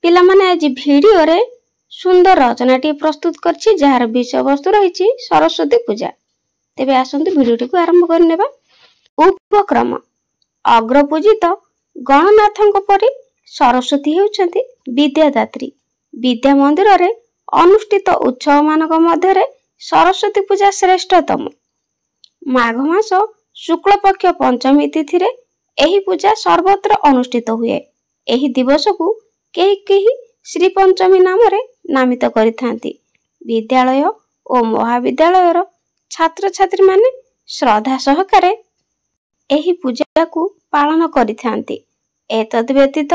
ପିଲାମାନେ ଆଜି ଭିଡିଓରେ ସୁନ୍ଦର ରଚନାଟି ପ୍ରସ୍ତୁତ କରିଛି ଯାହାର ବିଷୟବସ୍ତୁ ରହିଛି ସରସ୍ୱତୀ ପୂଜା। ତେବେ ଆସନ୍ତୁ ଭିଡିଓଟିକୁ ଆରମ୍ଭ କରିନେବା। ଉପକ୍ରମ ଅଗ୍ରପୂଜିତ ଗଣନାଥଙ୍କ ପରି ସରସ୍ୱତୀ ହେଉଛନ୍ତି ବିଦ୍ୟାଦାତ୍ରୀ। ବିଦ୍ୟା ମନ୍ଦିରରେ ଅନୁଷ୍ଠିତ ଉତ୍ସବମାନଙ୍କ ମଧ୍ୟରେ ସରସ୍ୱତୀ ପୂଜା ଶ୍ରେଷ୍ଠତମ। ମାଘ ମାସ ଶୁକ୍ଳପକ୍ଷ ପଞ୍ଚମୀ ତିଥିରେ ଏହି ପୂଜା ସର୍ବତ୍ର ଅନୁଷ୍ଠିତ ହୁଏ। ଏହି ଦିବସକୁ କେହି କେହି ଶ୍ରୀ ପଞ୍ଚମୀ ନାମରେ ନାମିତ କରିଥାନ୍ତି। ବିଦ୍ୟାଳୟ ଓ ମହାବିଦ୍ୟାଳୟର ଛାତ୍ରଛାତ୍ରୀମାନେ ଶ୍ରଦ୍ଧା ସହକାରେ ଏହି ପୂଜାକୁ ପାଳନ କରିଥାନ୍ତି। ଏତଦ୍ ବ୍ୟତୀତ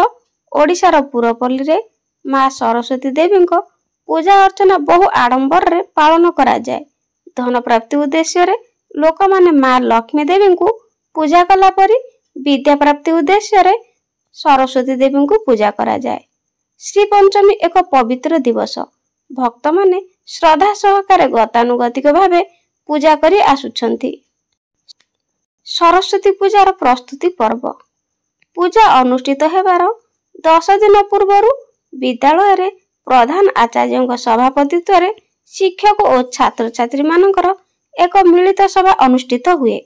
ଓଡ଼ିଶାର ପୁରପଲ୍ଲୀରେ ମା ସରସ୍ୱତୀ ଦେବୀଙ୍କ ପୂଜା ଅର୍ଚ୍ଚନା ବହୁ ଆଡମ୍ବରରେ ପାଳନ କରାଯାଏ। ଧନ ପ୍ରାପ୍ତି ଉଦ୍ଦେଶ୍ୟରେ ଲୋକମାନେ ମା ଲକ୍ଷ୍ମୀ ଦେବୀଙ୍କୁ ପୂଜା କଲା ପରି ବିଦ୍ୟା ପ୍ରାପ୍ତି ଉଦ୍ଦେଶ୍ୟରେ ସରସ୍ୱତୀ ଦେବୀଙ୍କୁ ପୂଜା କରାଯାଏ। ଶ୍ରୀ ପଞ୍ଚମୀ ଏକ ପବିତ୍ର ଦିବସ। ଭକ୍ତମାନେ ଶ୍ରଦ୍ଧା ସହକାରେ ଗତାନୁଗତିକ ଭାବେ ପୂଜା କରି ଆସୁଛନ୍ତି। ସରସ୍ୱତୀ ପୂଜାର ପ୍ରସ୍ତୁତି ପର୍ବ। ପୂଜା ଅନୁଷ୍ଠିତ ହେବାର 10 ଦିନ ପୂର୍ବରୁ ବିଦ୍ୟାଳୟରେ ପ୍ରଧାନ ଆଚାର୍ଯ୍ୟଙ୍କ ସଭାପତିତ୍ୱରେ ଶିକ୍ଷକ ଓ ଛାତ୍ରଛାତ୍ରୀମାନଙ୍କର ଏକ ମିଳିତ ସଭା ଅନୁଷ୍ଠିତ ହୁଏ।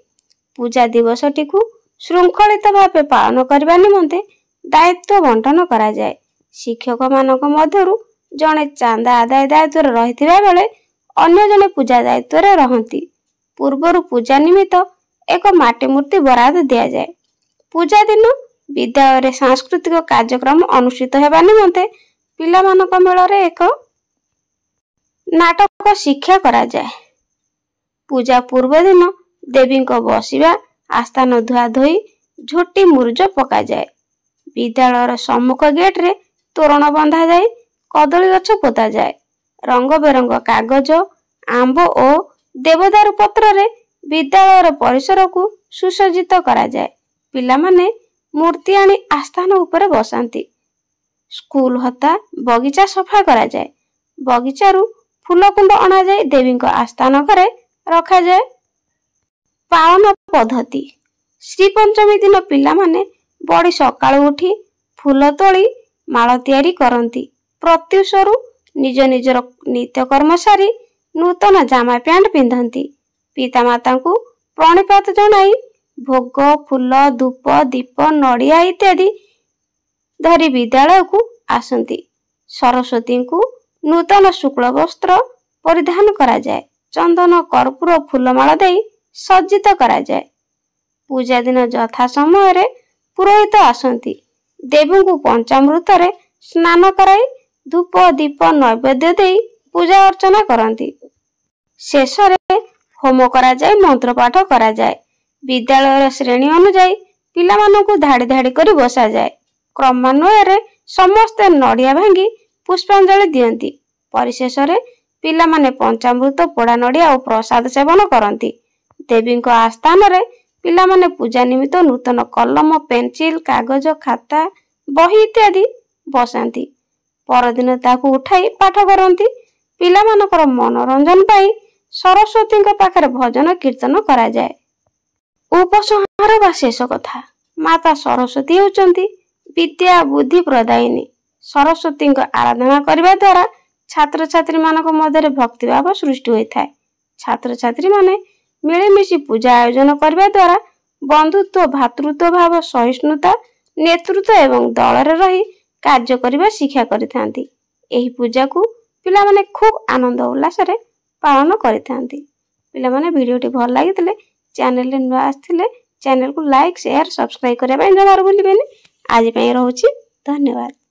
ପୂଜା ଦିବସଟିକୁ ଶୃଙ୍ଖଳିତ ଭାବେ ପାଳନ କରିବା ନିମନ୍ତେ ଦାୟିତ୍ୱ ବଣ୍ଟନ କରାଯାଏ। ଶିକ୍ଷକମାନଙ୍କ ମଧ୍ୟରୁ ଜଣେ ଚାନ୍ଦା ଆଦାୟ ଦାୟିତ୍ୱରେ ରହିଥିବା ବେଳେ ଅନ୍ୟ ଜଣେ ପୂଜା ଦାୟିତ୍ୱରେ ରହନ୍ତି। ପୂର୍ବରୁ ପୂଜା ନିମିତ୍ତ ଏକ ମାଟି ମୂର୍ତ୍ତି ବରାଦ ଦିଆଯାଏ। ପୂଜା ଦିନ ବିଦ୍ୟାଳୟରେ ସାଂସ୍କୃତିକ କାର୍ଯ୍ୟକ୍ରମ ଅନୁଷ୍ଠିତ ହେବା ନିମନ୍ତେ ପିଲାମାନଙ୍କ ମେଳରେ ଏକ ନାଟକ ଶିକ୍ଷା କରାଯାଏ। ପୂଜା ପୂର୍ବ ଦିନ ଦେବୀଙ୍କ ବସିବା ଆସ୍ଥାନ ଧୁଆ ଧୋଇ ଝୋଟି ମୁରୁଜ ପକାଯାଏ। ବିଦ୍ୟାଳୟର ସମ୍ମୁଖ ଗେଟରେ ତୋରଣ ବନ୍ଧାଯାଇ କଦଳୀ ଗଛ ପୋତାଯାଏ। ରଙ୍ଗ ବେରଙ୍ଗ କାଗଜ, ଆମ୍ବ ଓ ଦେବଦାରୁ ପତ୍ରରେ ବିଦ୍ୟାଳୟର ପରିସରକୁ ସୁସଜ୍ଜିତ କରାଯାଏ। ପିଲାମାନେ ମୂର୍ତ୍ତି ଆଣି ଆସ୍ଥାନ ଉପରେ ବସାନ୍ତି। ସ୍କୁଲ ହତା ବଗିଚା ସଫା କରାଯାଏ। ବଗିଚାରୁ ଫୁଲକୁଣ୍ଡ ଅଣାଯାଇ ଦେବୀଙ୍କ ଆସ୍ଥାନ ଘରେ ରଖାଯାଏ। ପାଳନ ପଦ୍ଧତି। ଶ୍ରୀ ପଞ୍ଚମୀ ଦିନ ପିଲାମାନେ ବଡ଼ି ସକାଳୁ ଉଠି ଫୁଲ ତୋଳି ମାଳ ତିଆରି କରନ୍ତି। ପ୍ରତ୍ୟୁଷରୁ ନିଜ ନିଜର ନିତ୍ୟକର୍ମ ସାରି ନୂତନ ଜାମା ପ୍ୟାଣ୍ଟ ପିନ୍ଧନ୍ତି। ପିତାମାତାଙ୍କୁ ପ୍ରଣିପାତ ଜଣାଇ ଭୋଗ, ଫୁଲ, ଧୂପ, ଦୀପ, ନଡ଼ିଆ ଇତ୍ୟାଦି ଧରି ବିଦ୍ୟାଳୟକୁ ଆସନ୍ତି। ସରସ୍ୱତୀଙ୍କୁ ନୂତନ ଶୁକ୍ଳ ବସ୍ତ୍ର ପରିଧାନ କରାଯାଏ। ଚନ୍ଦନ, କର୍ପୂର, ଫୁଲମାଳ ଦେଇ ସଜ୍ଜିତ କରାଯାଏ। ପୂଜା ଦିନ ଯଥା ସମୟରେ ପୁରୋହିତ ଆସନ୍ତି। ଦେବୀଙ୍କୁ ପଞ୍ଚାମୃତରେ ସ୍ନାନ କରାଇ ଧୂପ, ଦୀପ, ନୈବେଦ୍ୟ ଦେଇ ପୂଜା ଅର୍ଚ୍ଚନା କରନ୍ତି। ଶେଷରେ ହୋମ କରାଯାଇ ମନ୍ତ୍ର ପାଠ କରାଯାଏ। ବିଦ୍ୟାଳୟର ଶ୍ରେଣୀ ଅନୁଯାୟୀ ପିଲାମାନଙ୍କୁ ଧାଡ଼ି ଧାଡ଼ି କରି ବସାଯାଏ। କ୍ରମାନ୍ୱୟରେ ସମସ୍ତେ ନଡ଼ିଆ ଭାଙ୍ଗି ପୁଷ୍ପାଞ୍ଜଳି ଦିଅନ୍ତି। ପରିଶେଷରେ ପିଲାମାନେ ପଞ୍ଚାମୃତ, ପୋଡ଼ା ନଡ଼ିଆ ଓ ପ୍ରସାଦ ସେବନ କରନ୍ତି। ଦେବୀଙ୍କ ଆସ୍ଥାନରେ ପିଲାମାନେ ପୂଜା ନିମିତ୍ତ ନୂତନ କଲମ, ପେନସିଲ, କାଗଜ, ଖାତା, ବହି ଇତ୍ୟାଦି ବସାନ୍ତି। ପରଦିନ ତାକୁ ଉଠାଇ ପାଠ କରନ୍ତି। ପିଲାମାନଙ୍କର ମନୋରଞ୍ଜନ ପାଇଁ ସରସ୍ୱତୀଙ୍କ ପାଖରେ ଭଜନ କୀର୍ତ୍ତନ କରାଯାଏ। ଉପସଂହାର ବା ଶେଷ କଥା। ମାତା ସରସ୍ୱତୀ ହେଉଛନ୍ତି ବିଦ୍ୟା ବୁଦ୍ଧି ପ୍ରଦାୟିନୀ। ସରସ୍ୱତୀଙ୍କ ଆରାଧନା କରିବା ଦ୍ୱାରା ଛାତ୍ରଛାତ୍ରୀମାନଙ୍କ ମଧ୍ୟରେ ଭକ୍ତିଭାବ ସୃଷ୍ଟି ହୋଇଥାଏ। ଛାତ୍ରଛାତ୍ରୀମାନେ ମିଳିମିଶି ପୂଜା ଆୟୋଜନ କରିବା ଦ୍ୱାରା ବନ୍ଧୁତ୍ୱ, ଭାତୃତ୍ୱ ଭାବ, ସହିଷ୍ଣୁତା, ନେତୃତ୍ୱ ଏବଂ ଦଳରେ ରହି କାର୍ଯ୍ୟ କରିବା ଶିକ୍ଷା କରିଥାନ୍ତି। ଏହି ପୂଜାକୁ ପିଲାମାନେ ଖୁବ୍ ଆନନ୍ଦ ଉଲ୍ଲାସରେ ପାଳନ କରିଥାନ୍ତି। ପିଲାମାନେ ଭିଡ଼ିଓଟି ଭଲ ଲାଗିଥିଲେ ଚ୍ୟାନେଲରେ ନୂଆ ଆସିଥିଲେ ଚ୍ୟାନେଲକୁ ଲାଇକ୍, ସେୟାର, ସବସ୍କ୍ରାଇବ୍ କରିବା ପାଇଁ ଜମାରୁ ଭୁଲିବେନି। ଆଜି ପାଇଁ ରହୁଛି। ଧନ୍ୟବାଦ।